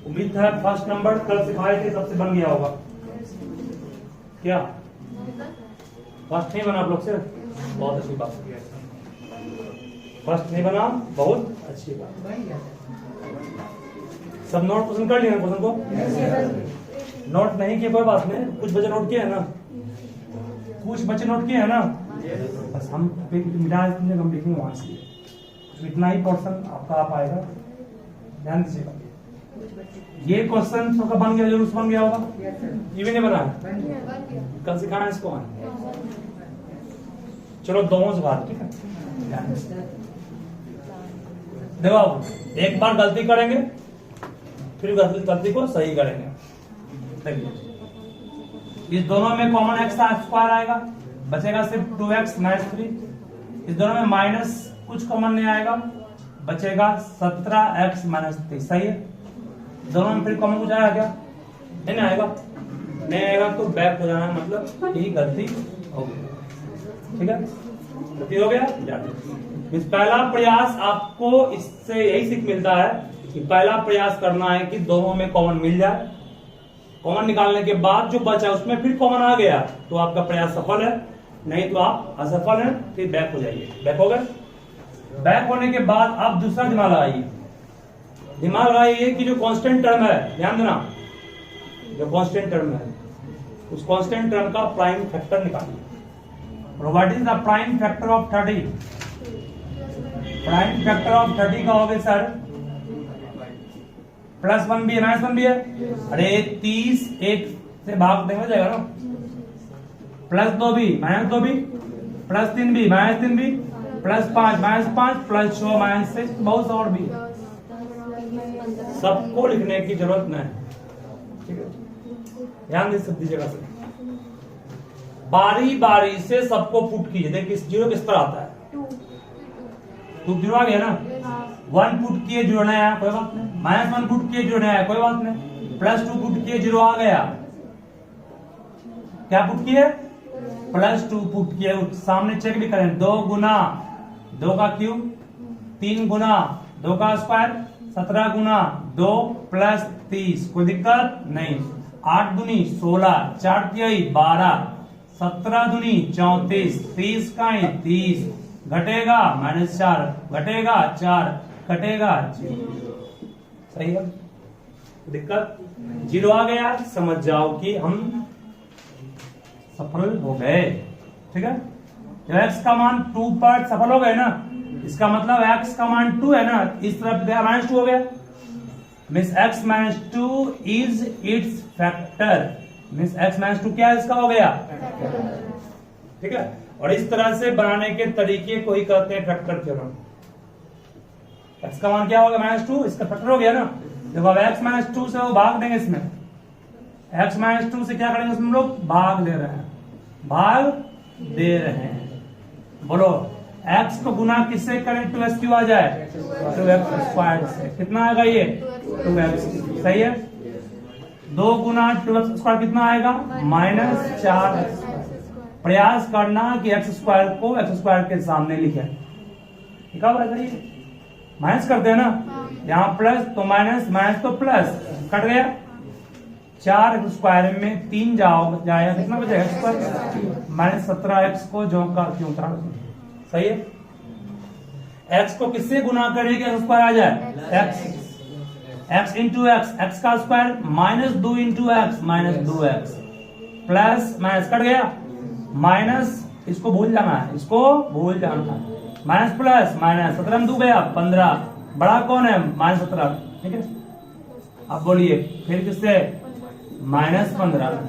उम्मीद है first number कल सिखाए थे सबसे बन गया होगा। क्या फर्स्ट नहीं बना आप लोग से? बहुत अच्छी बात है। फर्स्ट नहीं बना, बहुत अच्छी बात। सब नोट पसंद कर लिया क्वेश्चन को? नोट नहीं किए कोई बात नहीं, कुछ बच्चे नोट किए हैं ना, कुछ बच्चे नोट किए हैं ना, बस हम मिटा हम लिखेंगे वहां से, इतना ही पोर्शन आपका आ पाएगा। ध्यान दीजिएगा, ये क्वेश्चन सबका बन गया, जरूर बन गया होगा। ये भी नहीं बना, कल सिखाना इसको। चलो दोनों से बात, ठीक है। देखो आप एक बार गलती करेंगे, फिर गलती को सही करेंगे। देखिए, इस दोनों में कॉमन एक्स स्क्वायर आएगा, बचेगा सिर्फ 2x माइनस 3। इस दोनों में माइनस कुछ कॉमन नहीं आएगा, बचेगा 17x माइनस 3। सही है? दोनों में फिर कॉमन कुछ आएगा क्या? नहीं आएगा। नहीं आएगा तो बैक हो जाना, मतलब यही गलती होगी। ठीक है, गलती हो गया। इस पहला प्रयास आपको इससे यही सीख मिलता है कि पहला प्रयास करना है कि दोनों में कॉमन मिल जाए। कॉमन निकालने के बाद जो बचा उसमें फिर कॉमन आ गया तो आपका प्रयास सफल है, नहीं तो आप असफल हैं। फिर बैक हो जाइए। बैक हो गए। बैक होने के बाद आप दूसरा दिमाग लगाइए। दिमाग लगाइए कि जो कांस्टेंट टर्म है, ध्यान देना, जो कांस्टेंट टर्म है उस कांस्टेंट टर्म का प्राइम फैक्टर निकालिए। What is the prime factor of 30? Prime factor of 30 का होगा सर +1 भी है, -1 भी है। अरे 30 एक से भाग देंगे जाएगा ना, +2 भी, -2 भी, +3 भी, -3 भी, +5 -5, +6 -6, बहुत और भी। सबको लिखने की जरूरत नहीं, ठीक है? ध्यान दे सब दीजिएगा। बारी बारी से सबको पुट कीजिए। देखिए जीरो किस पर आता है? 2 जीरो आ गया ना। 1 पुट किए, जीरो नहीं आया, कोई बात नहीं। -1 पुट किए, जीरो नहीं आया, कोई बात नहीं। +2 पुट किए, जीरो आ गया। क्या पुट किए? +2 पुट किए। सामने चेक भी करें। 2 गुना 2 का क्यूब, 3 गुना 2 का स्क्वायर, 17 गुना 2 + 30। कोई दिक्कत नहीं। 8 दूनी 16, 4 तिहाई 12, 17 दूनी 34, 30 का 30, घटेगा -4, घटेगा 4, घटेगा 0। सही है? दिक्कत? 0 आ गया, समझ जाओ कि हम सफल हो गए। ठीक है? जब x का मान 2 पर सफल हो गए ना, इसका मतलब x का मान 2 है ना, इस तरफ गया -2 हो गया। Means x -2 is it's factor. Means x -2 क्या है? इसका हो गया। ठीक है? और इस तरह से बनाने के तरीके को ही कहते हैं फैक्टर थ्योरम। x का मान क्या होगा? -2, इसका फैक्टर हो गया ना। देखो अब x -2 से वो भाग देंगे इसमें। x -2 से क्या करेंगे? इसमें हम लोग भाग दे रहे हैं, भाग दे रहे हैं। बोलो x को गुना किससे करें? 2x क्यों आ जाए? 2x स्क्वायर से। कितना आएगा ये? 2x। सही है? 2 गुना 2x स्क्वायर कितना आएगा? -4x। प्रयास करना कि x स्क्वायर को x स्क्वायर के सामने लिखे। लिखा हुआ है, माइनस करते हैं ना, यहाँ प्लस तो माइनस, माइनस तो प्लस, कट गया। 4x स्क्वायर में 3 जाएगा, कितना बचेगा? x स्क्वायर -17x को जो का क्यों उतार। सही है? x को किससे गुना करेंगे x स्क्वायर आ जाए? x इंटू x का square -2 into x -2x plus minus cut गया, माइनस इसको भूल जाना है, इसको भूल जाना है। माइनस प्लस माइनस 17 में 2 गया 15, बड़ा कौन है? -17। ठीक है? अब बोलिए फिर किससे? -15।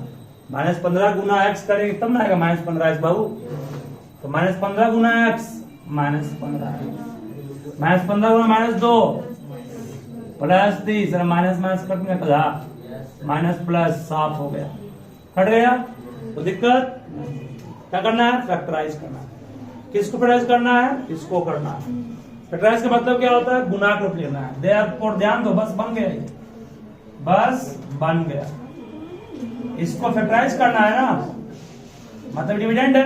-15 गुना x करेंगे तब ना आएगा -15x बाबू। तो -15 गुना x -15, -15 गुना -2 प्लस 30, माइनस माइनस कट में कहा माइनस प्लस साफ हो गया, कट गया। तो दिक्कत क्या करना है? फैक्टराइज करना है। किसको फैक्टराइज करना है? इसको करना है। फैक्टराइज का मतलब क्या होता है? गुना के रूप लेना है। देयरफॉर ध्यान दो, बस बन गया, बस बन गया। इसको फैक्टराइज करना है ना, मतलब डिविडेंड है।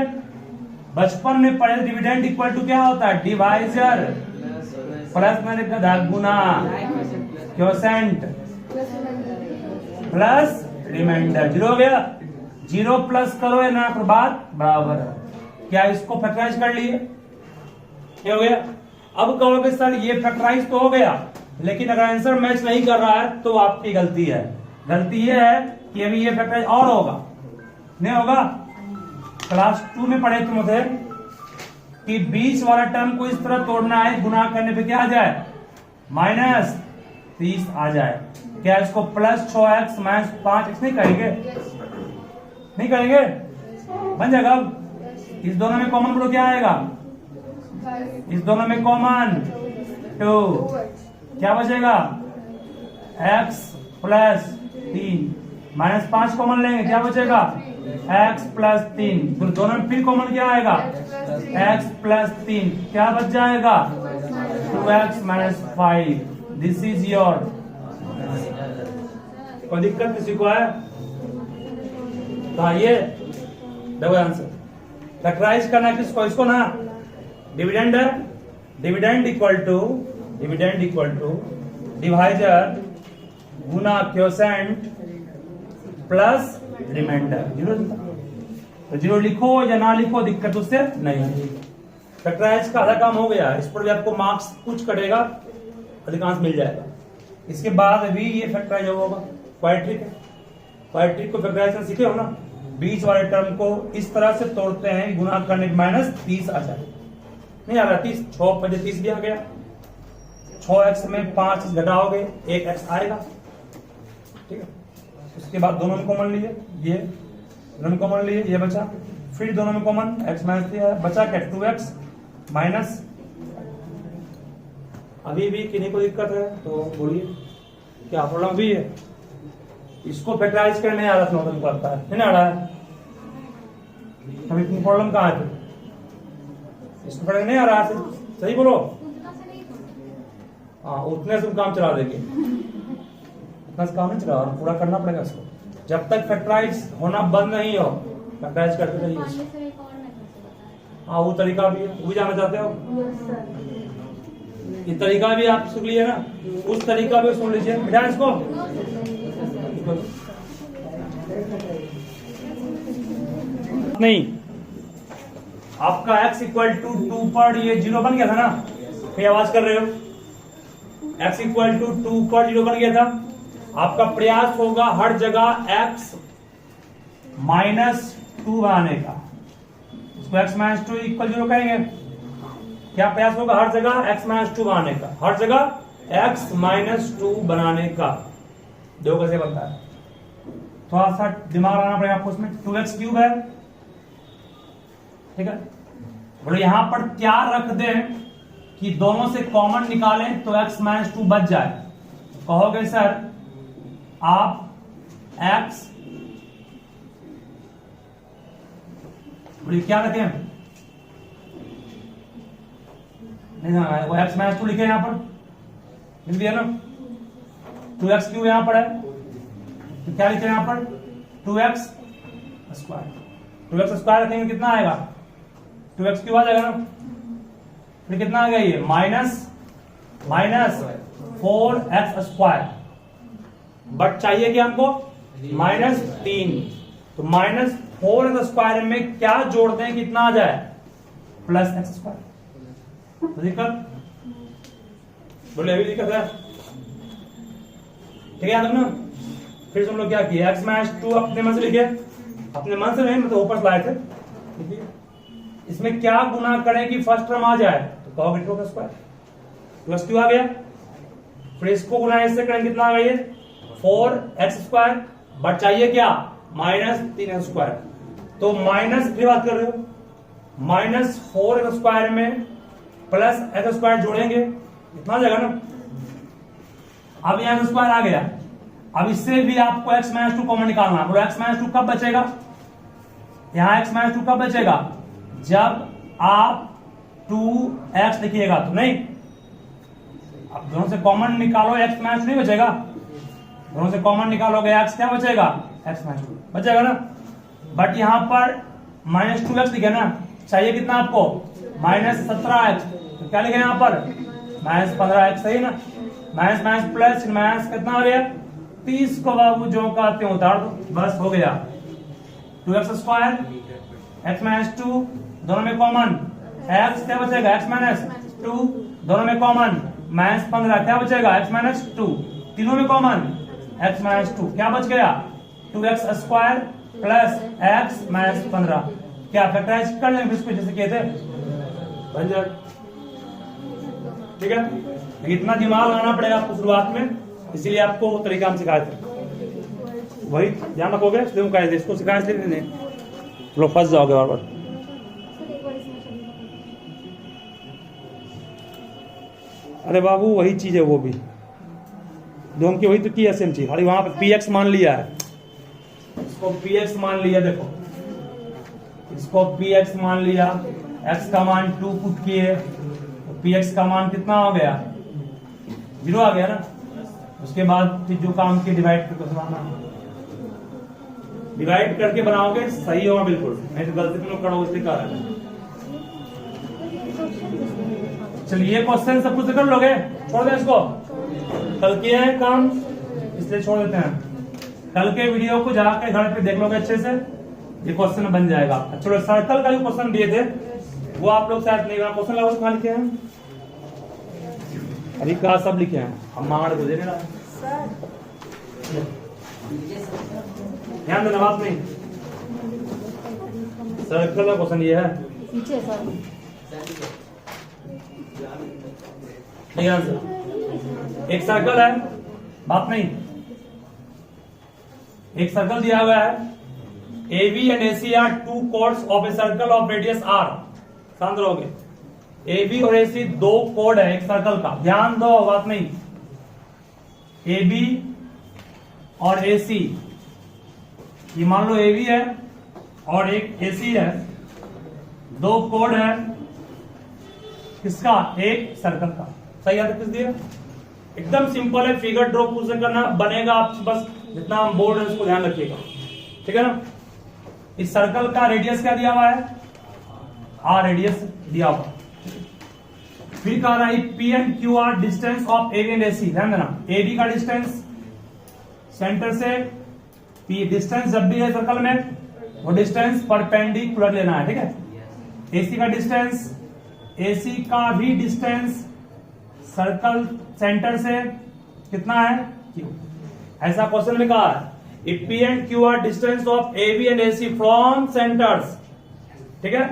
बचपन में पढ़े डिविडेंड इक्वल टू क्या होता है? डिवाइजर प्लस में लिखा था गुना, क्वोशेंट प्लस रिमाइंडर, 0 हो गया। 0 प्लस करो या ना पर बात बराबर है। क्या इसको फैक्टराइज कर लिए? ये हो गया। अब कहोगे सर ये फैक्टराइज तो हो गया, लेकिन अगर आंसर मैच नहीं कर रहा है तो आपकी गलती है। गलती ये है कि अभी ये फैक्टराइज और होगा, नहीं होगा। क्लास 2 में पढ़े तुम थे कि बीच वाला टर्म को इस तरह तोड़ना है, गुना करने पे क्या आ जाए? -30 आ जाए। क्या इसको प्लस 6x माइनस 5x नहीं करेंगे? नहीं करेंगे, बन जाएगा। इस दोनों में कॉमन बोलो क्या आएगा? इस दोनों में कॉमन 2, क्या बचेगा? x प्लस 3 माइनस 5 कॉमन लेंगे, क्या बचेगा? x plus 3। फिर दोनों में फिर कॉमन क्या आएगा? x प्लस 3, क्या बच जाएगा? 2x minus 5। This is your. कोई दिक्कत किसी को है? तो आइए देखो आंसर। फैक्टराइज करना किसको? इसको ना। डिविडेंड है, डिविडेंड इक्वल टू डिवाइजर गुना क्वोशेंट प्लस रिमाइंडर। 0 तो 0 लिखो या ना लिखो, दिक्कत उससे नहीं। फैक्टराइज का आधा काम हो गया। इस पर भी आपको मार्क्स कुछ कटेगा, अधिकांश मिल जाएगा। इसके बाद अभी ये फैक्टराइज होगा क्वाड्रेटिक है। क्वाड्रेटिक को फैक्टराइजेशन सीखे हो ना? बीच वाले टर्म को इस तरह से तोड़ते हैं, गुना करने -30 आ जाए। नहीं आ रहा 30, 6 5 30 भी आ गया। 6x में 5 घटाओगे 1x आएगा, ठीक है। उसके बाद दोनों में कॉमन लिए, ये दोनों में कॉमन लिए, ये बचा। फिर दोनों में कॉमन x माइनस दिया, बचा क्या? 2x minus. अभी भी किन्हीं को दिक्कत है तो बोलिए, क्या प्रॉब्लम भी है? इसको फैक्टराइज करने आ रहा तुमको आता है, नहीं आ रहा है? अभी तुम प्रॉब्लम कहाँ है? इसको फैक्टराइज नहीं आ रहा है, सही बोलो। हाँ, उतने से काम चला देंगे, इतना से काम नहीं चला, पूरा करना पड़ेगा इसको। जब तक फैक्टराइज होना बंद नहीं हो, फैक्टराइज करते रहिए। हाँ, वो तरीका भी है, वो भी जानना चाहते हो? ये तरीका भी आप सुन लिए ना, उस तरीका भी सुन लीजिए। बिठा इसको। नहीं, आपका x इक्वल टू 2 पर ये 0 बन गया था ना? फिर आवाज कर रहे हो? x इक्वल टू 2 पर 0 बन गया था। आपका प्रयास होगा हर जगह x -2 बनाने का। इसको x -2 इक्वल 0 कहेंगे। क्या प्रयास होगा? हर जगह x -2 बनाने का, हर जगह x -2 बनाने का। दो कैसे बनता है? थोड़ा सा दिमाग लगाना पड़ेगा आपको उसमें। 2x क्यूब है, ठीक है। बोलो यहां पर क्या रख दें कि दोनों से कॉमन निकालें तो x -2 बच जाए? कहोगे सर आप x, बोलिए क्या रखें? नहीं ना, वो x -2 लिखे यहां पर, लिख दिया ना। 2x क्यूब यहां पर है, तो क्या लिखे यहां पर? 2x square. 2x स्क्वायर रखेंगे कितना आएगा? 2x क्यूब आ जाएगा ना। फिर कितना आ गया ये? Minus 4x square. बट चाहिए क्या हमको? -3। तो -4x स्क्वायर में क्या जोड़ दें, कितना आ जाए? +x square. तो दिक्कत बोले, अभी दिक्कत है, ठीक है ना? फिर हम लोग क्या किए? x -2 अपने मन से लिखे, अपने मन से नहीं मतलब ऊपर से लाए थे। इसमें क्या गुना करें कि फर्स्ट टर्म आ जाए? तो कहोगे 2 का स्क्वायर, +2 आ गया। फिर इसको गुना ऐसे करें, कितना आ गया? 4x square. बट चाहिए क्या? -3x square. तो माइनस की बात कर रहे हो, -4x स्क्वायर में +x स्क्वायर जोड़ेंगे, इतना आ जाएगा ना। अब यहाँ स्क्वायर आ गया। अब इससे भी आपको x -2 कॉमन निकालना है। बोलो x -2 कब बचेगा? यहां x -2 कब बचेगा? जब आप 2x लिखिएगा तो। नहीं, अब दोनों से कॉमन निकालो, x -2 नहीं बचेगा। दोनों से कॉमन निकालोगे x क्या बचेगा? x -2 बचेगा ना। बट यहां पर -2x लिखे ना, चाहिए कितना आपको? -17x। तो क्या लिखे यहां पर? -15x, सही ना। माइनस माइनस प्लस, माइनस कितना आ गया? 30 को बाबू जो का त्यों उतार दो, बस हो गया। 2x स्क्वायर x माइनस 2 दोनों में कॉमन, x क्या बचेगा x माइनस 2 दोनों में कॉमन, माइनस 15 क्या बचेगा x माइनस 2 तीनों में कॉमन, x माइनस 2 क्या बच गया 2x square plus x minus 15। क्या फैक्टराइज कर लेंगे इसको जैसे किए थे, बन जाए, ठीक है। लेकिन इतना दिमाग लगाना पड़ेगा आपको शुरुआत में, इसीलिए आपको वो तरीका हम सिखाए थे, वही ध्यान रखोगे इसको सिखाए थे, नहीं लोग फंस जाओगे बार बार। अरे बाबू वही चीज है, वो भी दोनों की वही तो की सेम चीज, खाली वहां पे px मान लिया है, इसको px मान लिया, देखो इसको px मान लिया, x का मान 2 पुट किए, तो px का मान कितना हो गया 0 आ गया ना। उसके बाद फिर जो काम के डिवाइड करके बनाना, डिवाइड करके बनाओगे सही होगा बिल्कुल, नहीं तो गलती तुम लोग करोगे इसलिए कर रहे हैं। चलिए क्वेश्चन सब कुछ कर लोगे, छोड़ दें इसको, कल किए हैं काम इसलिए छोड़ देते हैं। कल के वीडियो को जाकर घर पे देख लोगे अच्छे से, ये क्वेश्चन बन जाएगा। चलो सर्कल का जो क्वेश्चन दिए थे वो आप लोग शायद नहीं बना, क्वेश्चन लगा कहाँ लिखे हैं, अभी कहा सब लिखे हैं, हम मांग को दे रहे हैं, ध्यान देना बात नहीं। सर्कल का क्वेश्चन ये है, एक सर्कल है, बात नहीं, एक सर्कल दिया हुआ है, AB and AC are two chords of a circle of radius r। शांत रहोगे, AB और AC दो कोड है एक सर्कल का, ध्यान दो बात नहीं। AB और AC, ये मान लो AB है और एक AC है, दो कोड है किसका, एक सर्कल का। सही याद किस दिया, एकदम सिंपल है, फिगर ड्रॉ पूरा करना बनेगा आप, बस जितना हम बोर्ड है उसको ध्यान रखिएगा, ठीक है ना। इस सर्कल का रेडियस क्या दिया हुआ है, आर रेडियस दिया हुआ। फिर कह रहा है P and Q are distance of AB and AC, ध्यान देना, AB का डिस्टेंस सेंटर से, P डिस्टेंस जब भी है सर्कल में वो डिस्टेंस परपेंडिकुलर लेना है, ठीक है। AC का डिस्टेंस, AC का भी डिस्टेंस सर्कल सेंटर से कितना है Q, ऐसा क्वेश्चन में कहा है। If P and Q are distance of AB and AC from centers, ठीक है,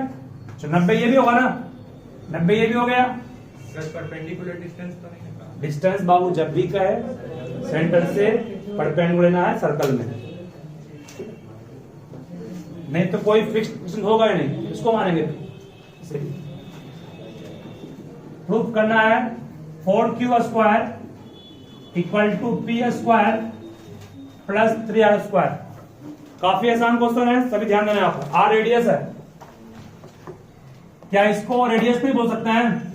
90 ये भी होगा ना, 90 ये भी हो गया। परपेंडिकुलर डिस्टेंस तो नहीं है, डिस्टेंस बाबू जब भी कहे सेंटर से परपेंडिकुलर लेना है सर्कल में, नहीं तो कोई फिक्स डिस्टेंस होगा ही नहीं, इसको मानेंगे। प्रूफ करना है 4Q square equal to P square plus 3R square. काफी आसान क्वेश्चन है, सभी ध्यान देना आपको। R रेडियस है, क्या इसको रेडियस नहीं बोल सकते हैं,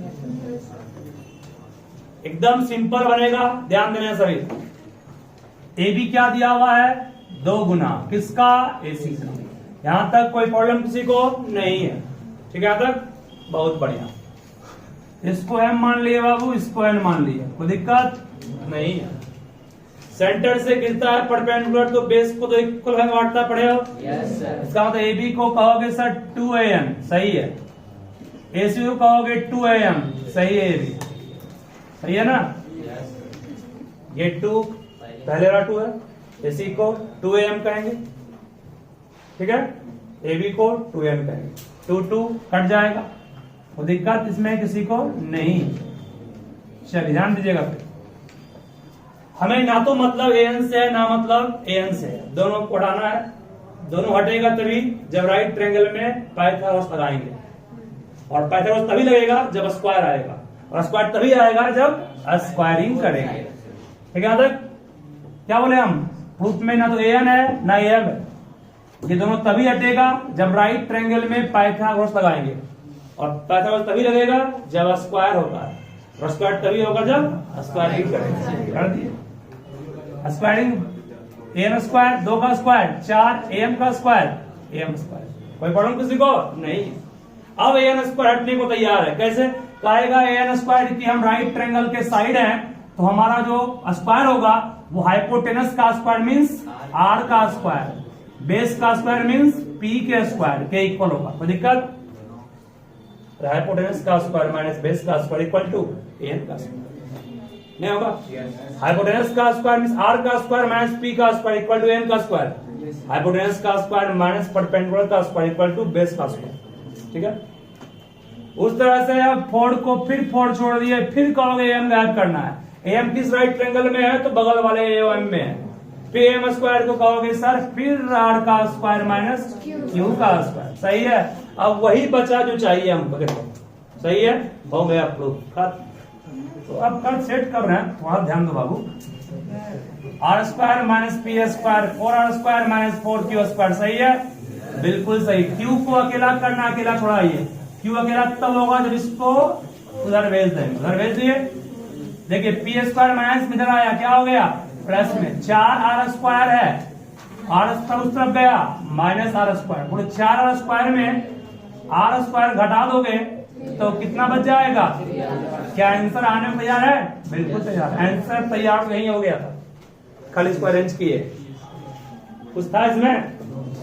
एकदम सिंपल बनेगा, ध्यान देना सभी। AB क्या दिया हुआ है 2 गुना किसका, AC का। यहां तक कोई प्रॉब्लम किसी को नहीं है, ठीक है, यहां तक बहुत बढ़िया। इसको M मान लिए बाबू, इसको N मान लिए, कोई दिक्कत नहीं है। सेंटर से गिरता है परपेंडिकुलर तो बेस को तो इक्वल भाग बांटता पड़ेगा, इसका मतलब AB को कहोगे सर 2AM, सही है। AC को कहोगे 2AM, सही है, AB सही है ना। ये 2 पहले वाला 2 है, AC को 2AM कहेंगे, ठीक है, AB को 2M कहेंगे, 2 कट जाएगा, वो दिक्कत इसमें किसी को नहीं। चलिए ध्यान दीजिएगा, फिर हमें ना तो मतलब AN से है ना मतलब AN से है, दोनों को हटाना है। दोनों हटेगा तभी जब राइट ट्रायंगल में पाइथागोरस लगाएंगे, और पाइथागोरस तभी लगेगा जब स्क्वायर आएगा, और स्क्वायर तभी आएगा जब स्क्वायरिंग करेंगे, ठीक है। यहाँ तक क्या बोले हम, प्रूफ में ना तो AN है ना AM है, ये दोनों तभी हटेगा जब राइट ट्रायंगल में पाइथागोरस लगाएंगे, और पाइथागोरस तभी लगेगा जब स्क्वायर होता है, और स्क्वायर तभी होगा जब स्क्वायरिंग करेंगे। कर दिए स्क्वायरिंग, AM स्क्वायर 2 का स्क्वायर 4, AM का स्क्वायर AM स्क्वायर, कोई प्रॉब्लम किसी को नहीं। अब AN स्क्वायर हटने को तैयार है, कैसे कहेगा AN स्क्वायर की हम राइट ट्रायंगल के साइड हैं तो हमारा जो स्क्वायर होगा वो हाइपोटेनस का स्क्वायर मीन्स आर का स्क्वायर, बेस का स्क्वायर मीन्स पी के स्क्वायर के इक्वल होगा। कोई दिक्कत? हाइपोटेनस का स्क्वायर माइनस बेस का स्क्वायर इक्वल टू एन का स्क्वायर नहीं होगा? हाइपोटेनस का स्क्वायर मीन्स आर का स्क्वायर माइनस पी का स्क्वायर इक्वल टू एन का स्क्वायर, हाइपोटेनस का स्क्वायर माइनस परपेंडिकुलर का स्क्वायर इक्वल टू बेस का स्क्वायर। ठीक है, उस तरह से अब 4 को फिर 4 छोड़ दिए, फिर कहोगे एम गायब करना है। एम किस राइट ट्रायंगल में है? तो बगल वाले एम में है। फिर एम स्क्वायर को कहोगे सर फिर आर का स्क्वायर माइनस क्यू का स्क्वायर। सही है, अब वही बचा जो चाहिए हमको। देखो सही है, हो गया प्रूफ। तो अब कल सेट कर रहे हैं, थोड़ा ध्यान दो बाबू। R square minus P square 4r square minus 4q square. सही है, बिल्कुल सही। क्यू को अकेला करना, अकेला छोड़ाइए। क्यू अकेला तब होगा जब इसको उधर भेज देंगे, उधर भेज दिए। देखिए पी स्क्वायर माइनस इधर आया, क्या हो गया? प्लस में 4r स्क्वायर है, आर स्क्वायर उस तरफ गया माइनस आर स्क्वायर। पूरे 4r स्क्वायर में आर स्क्वायर घटा दोगे तो कितना बच जाएगा? क्या आंसर आने में तैयार है? बिल्कुल तैयार। आंसर तैयार नहीं हो गया था, खाली इसको अरेंज किए। कुछ था इसमें?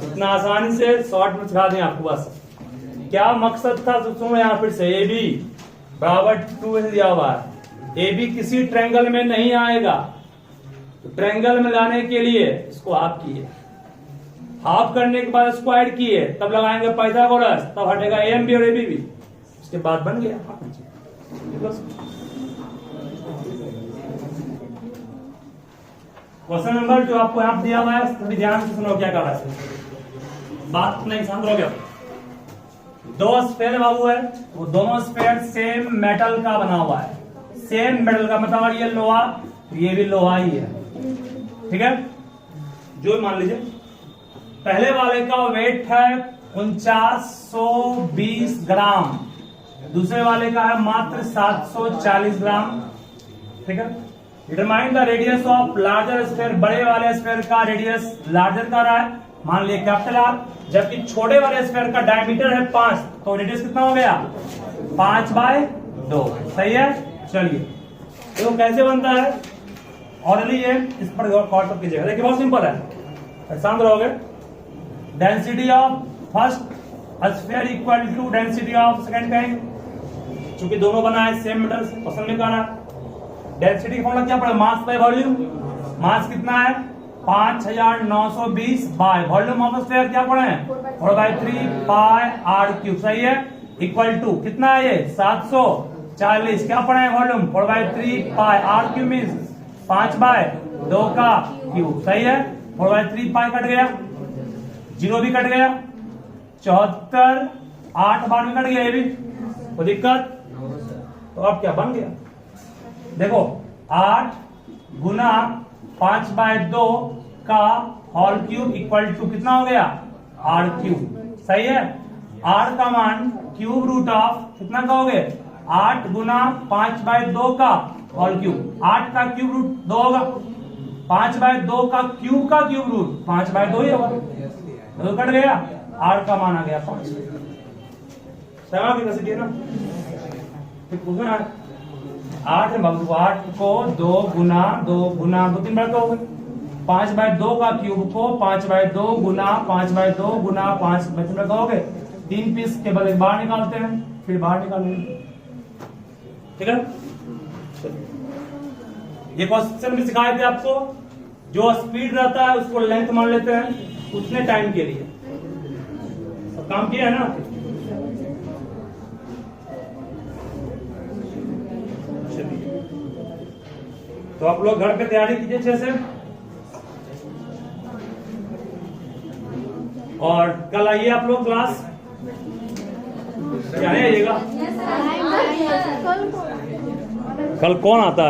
इतना आसानी से शॉर्ट में सिखा दें आपको। बस क्या मकसद था सुनो यहाँ फिर से। ए बी बराबर 2 दिया हुआ है, ए बी किसी ट्रायंगल में नहीं आएगा, तो ट्रायंगल में लाने के लिए इसको हाफ किए, हाफ करने के बाद स्क्वायर किए, तब लगाएंगे पाइथागोरस, तब हटेगा एम बी और ए बी भी, उसके बाद बन गया। क्वेश्चन नंबर जो आपको यहाँ दिया हुआ है, थोड़ी ध्यान से सुनो क्या कर रहा है। बात नहीं शांत रहोगे। दो स्फेयर बाबू है, वो दोनों स्फेयर सेम मेटल का बना हुआ है। सेम मेटल का मतलब ये लोहा, ये भी लोहा ही है। ठीक है, जो मान लीजिए पहले वाले का वेट है 4920 ग्राम, दूसरे वाले का है मात्र 740 ग्राम। ठीक है, determine the radius of larger sphere. बड़े वाले स्फेयर का रेडियस लार्जर का रहा है, मान लिया कैपिटल आर, जबकि छोटे वाले स्फेयर का डायमीटर है 5, तो रेडियस कितना हो गया? 5/2। सही है, चलिए तो कैसे बनता है ऑर्डरली ये, इस पर गौर कीजिएगा। देखिए बहुत सिंपल है, शांत रहोगे। Density of first sphere equal to density of second time, चूंकि दोनों बना है सेम मेटल से, क्वेश्चन में कहना डेंसिटी का फॉर्मूला क्या पड़ा? Mass by volume. मास कितना है? 5920 बाय वॉल्यूम ऑफ स्फीयर क्या पड़े हैं? 4/3 पाई आर क्यूब। सही है, इक्वल टू कितना है ये? 740। क्या पड़े हैं? Volume 4/3 pi R cube means 5/2 का क्यूब। सही है, 4/3 पाई कट गया, 0 भी कट गया, 74 8 बार में कट गया, ये भी कोई दिक्कत? तो अब क्या बन गया? देखो 8 गुना 5/2 का होल क्यूब इक्वल टू कितना हो गया? R cube. सही है, आर का मान क्यूब रूट ऑफ कितना कहोगे? 8 गुना 5/2 का होल क्यूब। 8 का क्यूब रूट 2 होगा, 5/2 का क्यूब रूट 5/2 ही होगा, तो कट गया, आर का मान आ गया 5। समझ गए कैसे किया ना? पूछना 8 है बाबू, 8 को 2 गुना 2 3 बार कहोगे, 5/2 का क्यूब को 5/2 गुना 5/2 गुना 5/3 बार कहोगे। 3 पीस के बाद एक बाहर निकालते हैं, फिर बाहर निकालेंगे। ठीक है, ये क्वेश्चन भी सिखाए थे आपको। जो स्पीड रहता है उसको लेंथ मान लेते हैं उतने टाइम के लिए। सब काम किया है ना? तो आप लोग घर पे तैयारी कीजिए अच्छे से, और कल आइए आप लोग क्लास। क्या आइएगा? कल कौन आता है?